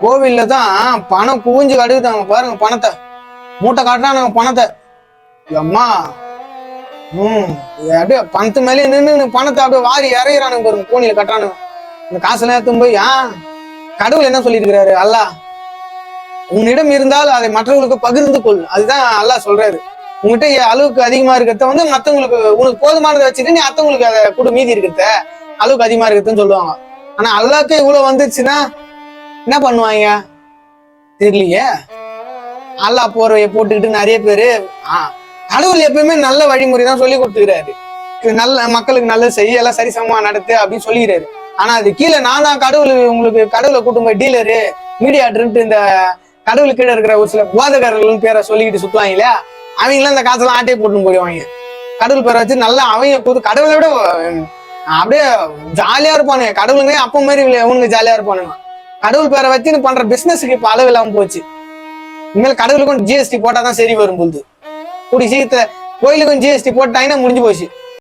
கோவில்ல தான் பணம் குவிஞ்சு கடுக்குதாங்க பாருங்க பணத்தை. மூட்டை காட்டுறானுங்க பணத்தை. அம்மா அப்படியே பணத்து மேலே நின்று பணத்தை அப்படியே வாரி இறையிறானுங்க பாருங்க. கோணியில கட்டுறானுங்க. இந்த காசுல எடுத்து போய் கடவுள் என்ன சொல்லியிருக்கிறாரு? அல்லாஹ் உன்னிடம் இருந்தால் அதை மற்றவங்களுக்கு பகிர்ந்து கொள். அதுதான் அல்லாஹ் சொல்றாரு. உங்ககிட்ட அளவுக்கு அதிகமா இருக்கிறத மத்தவங்களுக்கு உனக்கு போதுமானதை வச்சுட்டு நீ மத்தவங்களுக்கு அதை கூட மீதி இருக்கிறத அளவுக்கு அதிகமா இருக்கிறதுன்னு சொல்லுவாங்க. ஆனா அல்லாஹ்க்கு இவ்வளவு வந்துருச்சுன்னா என்ன பண்ணுவாங்க தெரியலையே. அல்லாஹ் போர்வையை போட்டுக்கிட்டு நிறைய பேரு கடவுள் எப்பயுமே நல்ல வழிமுறை தான் சொல்லி கொடுத்துக்கிறாரு. நல்ல மக்களுக்கு நல்லது செய்ய, எல்லாம் சரிசமமா நடத்து அப்படின்னு சொல்லிக்கிறாரு. ஆனா அது கீழே நான் தான் கடவுள் உங்களுக்கு கடவுளை கூட்டும் போய் டீலரு மீடியாட்டர்ன்ட்டு இந்த கடவுள் கீழே இருக்கிற ஒரு சில போதகர்கள் பேரை சொல்லிக்கிட்டு சுத்துவாங்க இல்லையா, அவங்களாம் இந்த காசெல்லாம் ஆட்டையை போட்டு போயிடுவாங்க. கடவுள் பேரை வச்சு நல்லா அவங்க போது கடவுளை விட அப்படியே ஜாலியா இருப்பானுங்க. கடவுளுங்க அப்ப மாதிரி இவனுங்க ஜாலியா இருப்பானுங்க. கடவுள் பேரை வச்சு பண்ற பிசினஸுக்கு இப்ப அளவு இல்லாம போச்சு. இனிமேல் கடவுளுக்கும் ஜிஎஸ்டி போட்டாதான் சரி வரும் போது. கூடி சீக்கிரத்தை கோயிலுக்கும் ஜிஎஸ்டி போட்டாங்கன்னா முடிஞ்சு போச்சு.